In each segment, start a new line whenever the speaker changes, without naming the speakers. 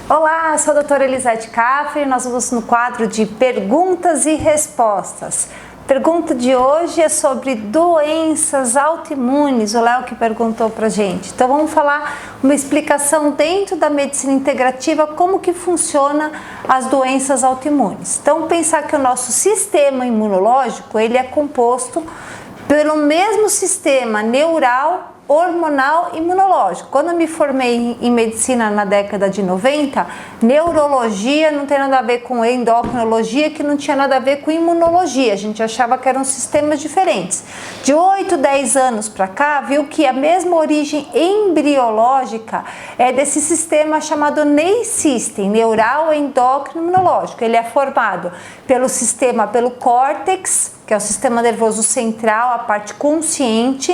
Olá, sou a doutora Elisete Caffrey e nós vamos no quadro de perguntas e respostas. A pergunta de hoje é sobre doenças autoimunes, o Léo que perguntou pra gente. Então vamos falar uma explicação dentro da medicina integrativa como que funciona as doenças autoimunes. Então pensar que o nosso sistema imunológico, ele é composto pelo mesmo sistema neural, hormonal e imunológico. Quando eu me formei em medicina na década de 90, neurologia não tem nada a ver com endocrinologia, que não tinha nada a ver com imunologia. A gente achava que eram sistemas diferentes. De 8, 10 anos para cá, viu que a mesma origem embriológica é desse sistema chamado NEI System, neural, endócrino, imunológico. Ele é formado pelo córtex, que é o sistema nervoso central, a parte consciente,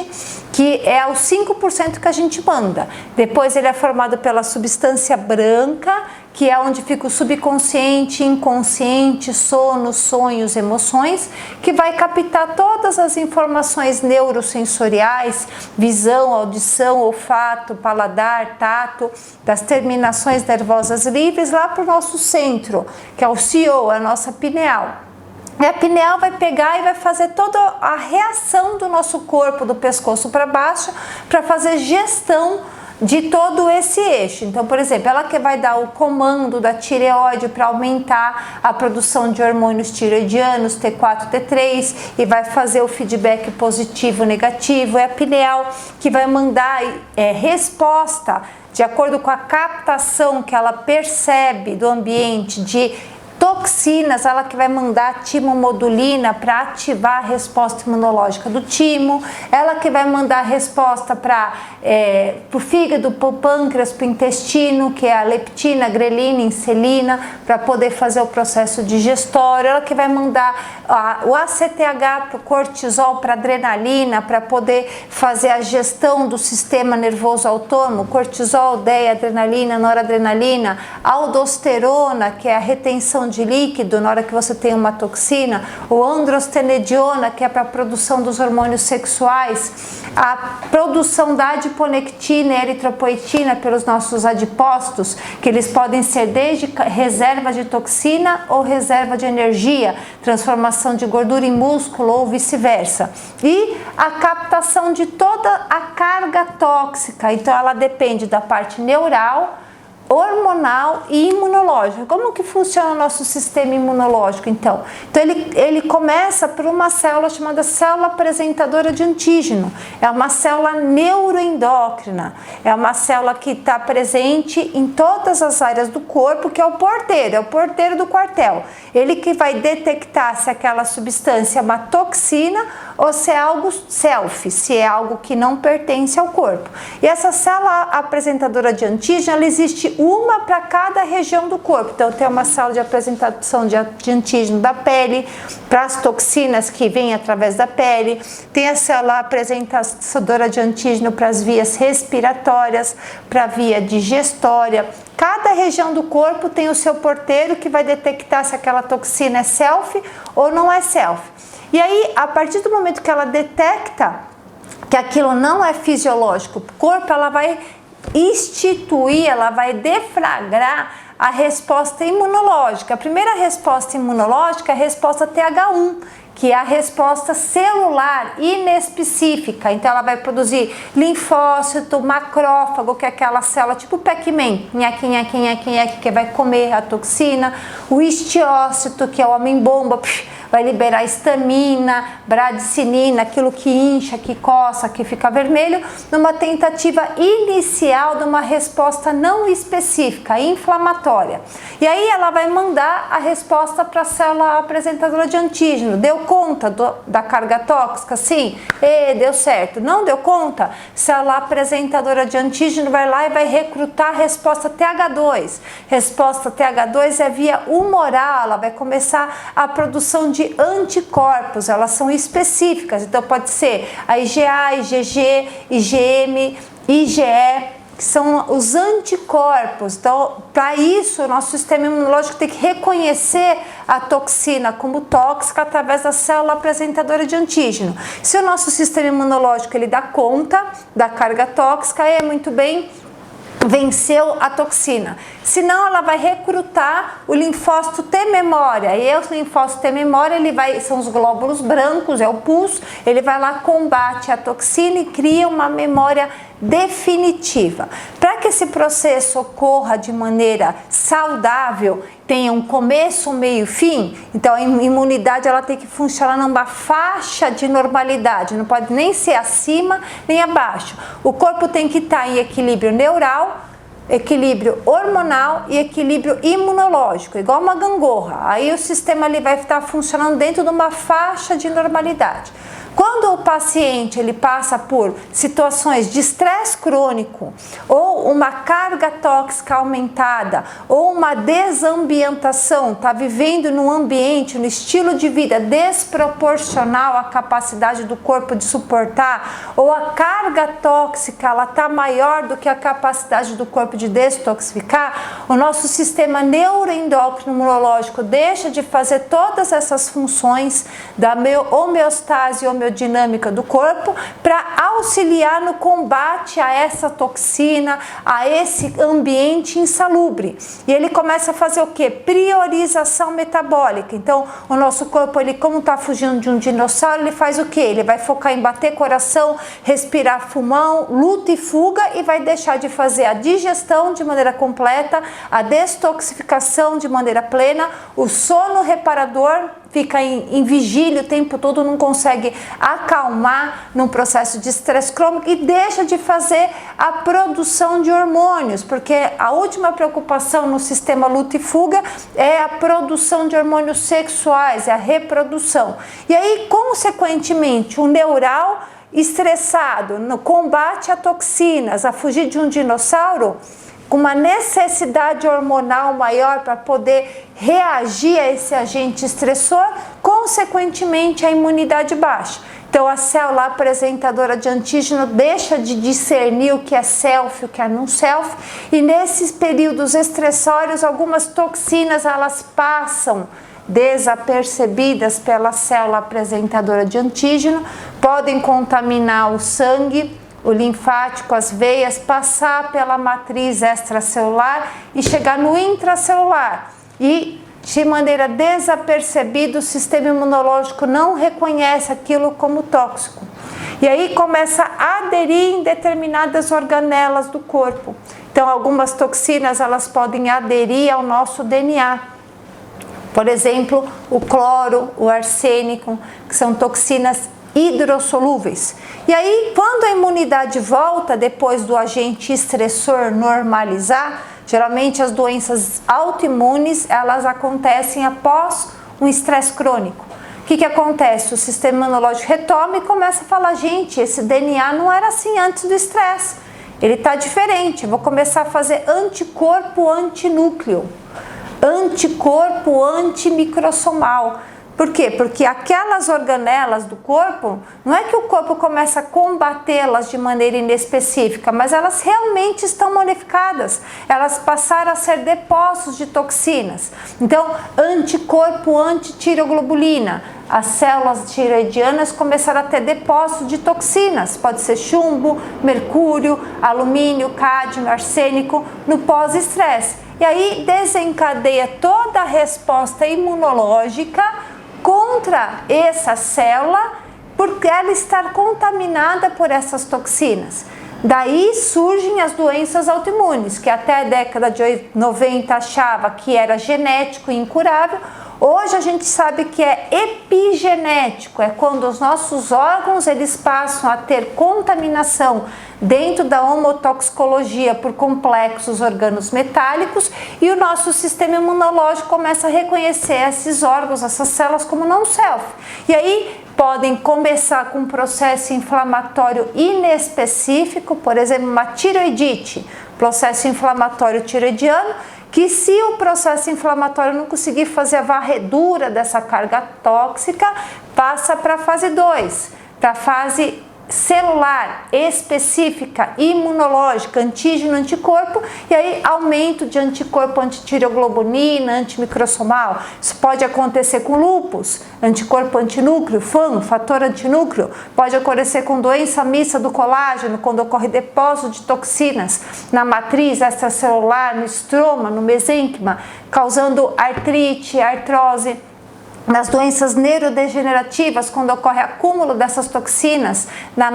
que é os 5% que a gente manda. Depois ele é formado pela substância branca, que é onde fica o subconsciente, inconsciente, sono, sonhos, emoções, que vai captar todas as informações neurosensoriais, visão, audição, olfato, paladar, tato, das terminações nervosas livres lá para o nosso centro, que é o CEO, a nossa pineal. E a pineal vai pegar e vai fazer toda a reação do nosso corpo, do pescoço para baixo, para fazer gestão de todo esse eixo. Então, por exemplo, ela que vai dar o comando da tireoide para aumentar a produção de hormônios tireoidianos, T4, T3, e vai fazer o feedback positivo, negativo. É a pineal que vai mandar resposta de acordo com a captação que ela percebe do ambiente de toxinas, ela que vai mandar timomodulina para ativar a resposta imunológica do timo, ela que vai mandar resposta para o fígado, para o pâncreas, para o intestino, que é a leptina, grelina, insulina, para poder fazer o processo digestório, ela que vai mandar o ACTH para o cortisol, para adrenalina, para poder fazer a gestão do sistema nervoso autônomo, cortisol, DEA, adrenalina, noradrenalina, aldosterona, que é a retenção de líquido na hora que você tem uma toxina, o androstenediona, que é para a produção dos hormônios sexuais, a produção da adiponectina e eritropoetina pelos nossos adipócitos, que eles podem ser desde reserva de toxina ou reserva de energia, transformação de gordura em músculo ou vice-versa, e a captação de toda a carga tóxica. Então ela depende da parte neural, hormonal e imunológica. Como que funciona o nosso sistema imunológico, então? Então ele começa por uma célula chamada célula apresentadora de antígeno. É uma célula neuroendócrina. É uma célula que está presente em todas as áreas do corpo, que é o porteiro do quartel. Ele que vai detectar se aquela substância é uma toxina ou se é algo self, se é algo que não pertence ao corpo. E essa célula apresentadora de antígeno, ela existe uma para cada região do corpo. Então tem uma célula de apresentação de antígeno da pele, para as toxinas que vêm através da pele, tem a célula apresentadora de antígeno para as vias respiratórias, para a via digestória. Cada região do corpo tem o seu porteiro que vai detectar se aquela toxina é self ou não é self. E aí, a partir do momento que ela detecta que aquilo não é fisiológico para o corpo, ela vai instituir, ela vai deflagrar a resposta imunológica. A primeira resposta imunológica é a resposta TH1, que é a resposta celular inespecífica. Então ela vai produzir linfócito, macrófago, que é aquela célula tipo Pac-Man, nhaque, que vai comer a toxina, o histiócito, que é o homem-bomba, vai liberar histamina, bradicinina, aquilo que incha, que coça, que fica vermelho, numa tentativa inicial de uma resposta não específica, inflamatória. E aí ela vai mandar a resposta para a célula apresentadora de antígeno. Deu conta da carga tóxica? Sim. Deu certo. Não deu conta? Célula apresentadora de antígeno vai lá e vai recrutar a resposta TH2. Resposta TH2 é via humoral, ela vai começar a produção de anticorpos, elas são específicas, então pode ser a IgA, IgG, IgM, IgE, que são os anticorpos. Então, para isso, o nosso sistema imunológico tem que reconhecer a toxina como tóxica através da célula apresentadora de antígeno. Se o nosso sistema imunológico ele dá conta da carga tóxica, muito bem, venceu a toxina. Senão ela vai recrutar o linfócito T memória. E o linfócito T memória, são os glóbulos brancos, é o pus, ele vai lá, combate a toxina e cria uma memória definitiva. Para que esse processo ocorra de maneira saudável, tenha um começo, meio e fim, então a imunidade ela tem que funcionar numa faixa de normalidade, não pode nem ser acima nem abaixo. O corpo tem que estar em equilíbrio neural, equilíbrio hormonal e equilíbrio imunológico, igual uma gangorra. Aí o sistema ele vai estar funcionando dentro de uma faixa de normalidade. Quando o paciente ele passa por situações de estresse crônico, ou uma carga tóxica aumentada, ou uma desambientação, está vivendo num ambiente, no estilo de vida desproporcional à capacidade do corpo de suportar, ou a carga tóxica ela está maior do que a capacidade do corpo de detoxificar, o nosso sistema neuroendócrino imunológico deixa de fazer todas essas funções da homeostase e dinâmica do corpo para auxiliar no combate a essa toxina, a esse ambiente insalubre. E ele começa a fazer o que? Priorização metabólica. Então, o nosso corpo, ele como está fugindo de um dinossauro, ele faz o que? Ele vai focar em bater coração, respirar pulmão, luta e fuga e vai deixar de fazer a digestão de maneira completa, a detoxificação de maneira plena, o sono reparador, fica em vigília o tempo todo, não consegue acalmar num processo de estresse crônico e deixa de fazer a produção de hormônios, porque a última preocupação no sistema luta e fuga é a produção de hormônios sexuais, é a reprodução. E aí, consequentemente, o neural estressado no combate a toxinas, a fugir de um dinossauro, com uma necessidade hormonal maior para poder reagir a esse agente estressor, consequentemente a imunidade baixa. Então a célula apresentadora de antígeno deixa de discernir o que é self, o que é não self, e nesses períodos estressórios algumas toxinas elas passam desapercebidas pela célula apresentadora de antígeno, podem contaminar o sangue, o linfático, as veias, passar pela matriz extracelular e chegar no intracelular. E de maneira desapercebida, o sistema imunológico não reconhece aquilo como tóxico. E aí começa a aderir em determinadas organelas do corpo. Então, algumas toxinas elas podem aderir ao nosso DNA. Por exemplo, o cloro, o arsênico, que são toxinas hidrossolúveis. E aí, quando a imunidade volta depois do agente estressor normalizar, geralmente as doenças autoimunes, elas acontecem após um estresse crônico. O que acontece? O sistema imunológico retoma e começa a falar, gente, esse DNA não era assim antes do estresse. Ele está diferente, vou começar a fazer anticorpo antinúcleo, anticorpo antimicrossomal. Por quê? Porque aquelas organelas do corpo, não é que o corpo começa a combatê-las de maneira inespecífica, mas elas realmente estão modificadas. Elas passaram a ser depósitos de toxinas. Então, anticorpo antitireoglobulina. As células tireoidianas começaram a ter depósitos de toxinas. Pode ser chumbo, mercúrio, alumínio, cádmio, arsênico no pós-estresse. E aí desencadeia toda a resposta imunológica contra essa célula, porque ela está contaminada por essas toxinas. Daí surgem as doenças autoimunes, que até a década de 90 achava que era genético e incurável. Hoje a gente sabe que é epigenético, é quando os nossos órgãos eles passam a ter contaminação dentro da homotoxicologia por complexos organos metálicos e o nosso sistema imunológico começa a reconhecer esses órgãos, essas células como não self. E aí podem começar com um processo inflamatório inespecífico, por exemplo, uma tireoidite, processo inflamatório tireoidiano, que se o processo inflamatório não conseguir fazer a varredura dessa carga tóxica, passa para a fase 2, para a fase celular específica, imunológica, antígeno, anticorpo, e aí aumento de anticorpo antitireoglobulina, antimicrosomal. Isso pode acontecer com lúpus, anticorpo antinúcleo, FAM, fator antinúcleo. Pode acontecer com doença mista do colágeno, quando ocorre depósito de toxinas na matriz extracelular, no estroma, no mesênquima, causando artrite, artrose. Nas doenças neurodegenerativas, quando ocorre acúmulo dessas toxinas na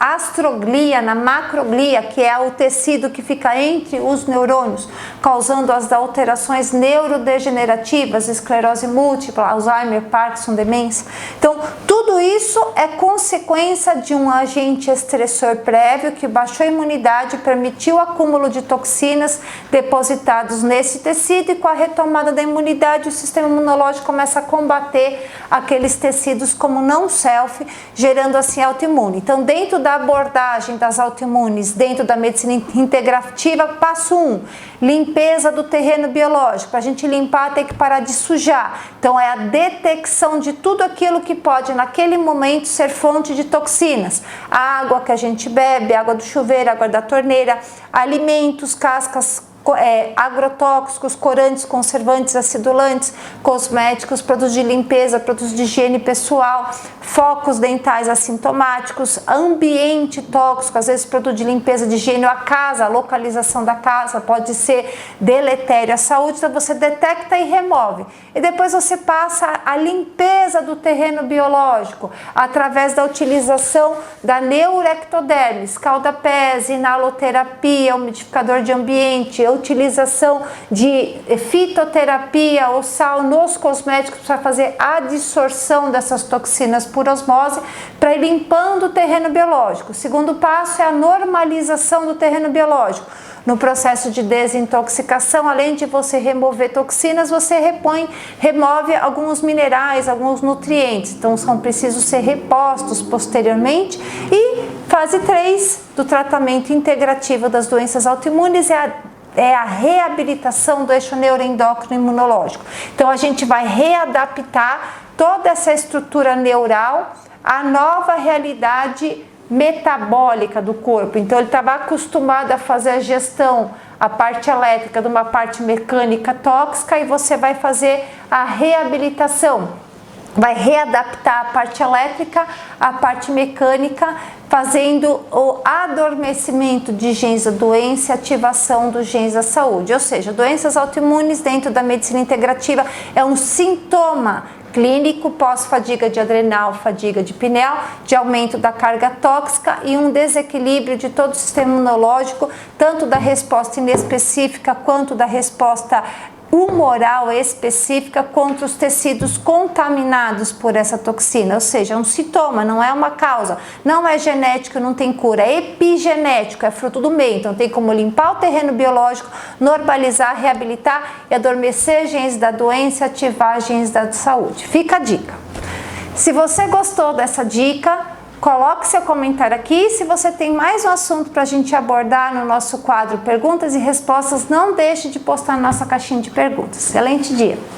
astroglia, na macroglia, que é o tecido que fica entre os neurônios, causando as alterações neurodegenerativas, esclerose múltipla, Alzheimer, Parkinson, demência. Então, tudo isso é consequência de um agente estressor prévio que baixou a imunidade, permitiu o acúmulo de toxinas depositados nesse tecido, e com a retomada da imunidade, o sistema imunológico começa a combater aqueles tecidos como não self, gerando assim autoimune. Então, dentro da abordagem das autoimunes, dentro da medicina integrativa, passo 1, limpeza do terreno biológico. Para a gente limpar, tem que parar de sujar. Então, é a detecção de tudo aquilo que pode, naquele momento, ser fonte de toxinas. A água que a gente bebe, água do chuveiro, água da torneira, alimentos, cascas, agrotóxicos, corantes, conservantes, acidulantes, cosméticos, produtos de limpeza, produtos de higiene pessoal, focos dentais assintomáticos, ambiente tóxico, às vezes produto de limpeza, de higiene, a casa, a localização da casa pode ser deletério à saúde, então você detecta e remove. E depois você passa a limpeza do terreno biológico através da utilização da neurectodermis, cauda-pés, inaloterapia, umidificador de ambiente, utilização de fitoterapia ou sal nos cosméticos para fazer a dissorção dessas toxinas por osmose, para ir limpando o terreno biológico. O segundo passo é a normalização do terreno biológico. No processo de desintoxicação, além de você remover toxinas, você remove alguns minerais, alguns nutrientes. Então, são precisos ser repostos posteriormente. E fase 3 do tratamento integrativo das doenças autoimunes é a reabilitação do eixo neuroendócrino imunológico. Então, a gente vai readaptar toda essa estrutura neural à nova realidade metabólica do corpo. Então, ele estava acostumado a fazer a gestão, a parte elétrica de uma parte mecânica tóxica, e você vai fazer a reabilitação. Vai readaptar a parte elétrica, a parte mecânica, fazendo o adormecimento de genes da doença e ativação dos genes da saúde. Ou seja, doenças autoimunes dentro da medicina integrativa é um sintoma clínico pós-fadiga de adrenal, fadiga de pineal, de aumento da carga tóxica e um desequilíbrio de todo o sistema imunológico, tanto da resposta inespecífica quanto da resposta humoral específica contra os tecidos contaminados por essa toxina, ou seja, é um sintoma, não é uma causa, não é genético, não tem cura, é epigenético, é fruto do meio. Então tem como limpar o terreno biológico, normalizar, reabilitar e adormecer genes da doença, ativar genes da saúde. Fica a dica. Se você gostou dessa dica, coloque seu comentário aqui. Se você tem mais um assunto para a gente abordar no nosso quadro Perguntas e Respostas, não deixe de postar na nossa caixinha de perguntas. Excelente dia!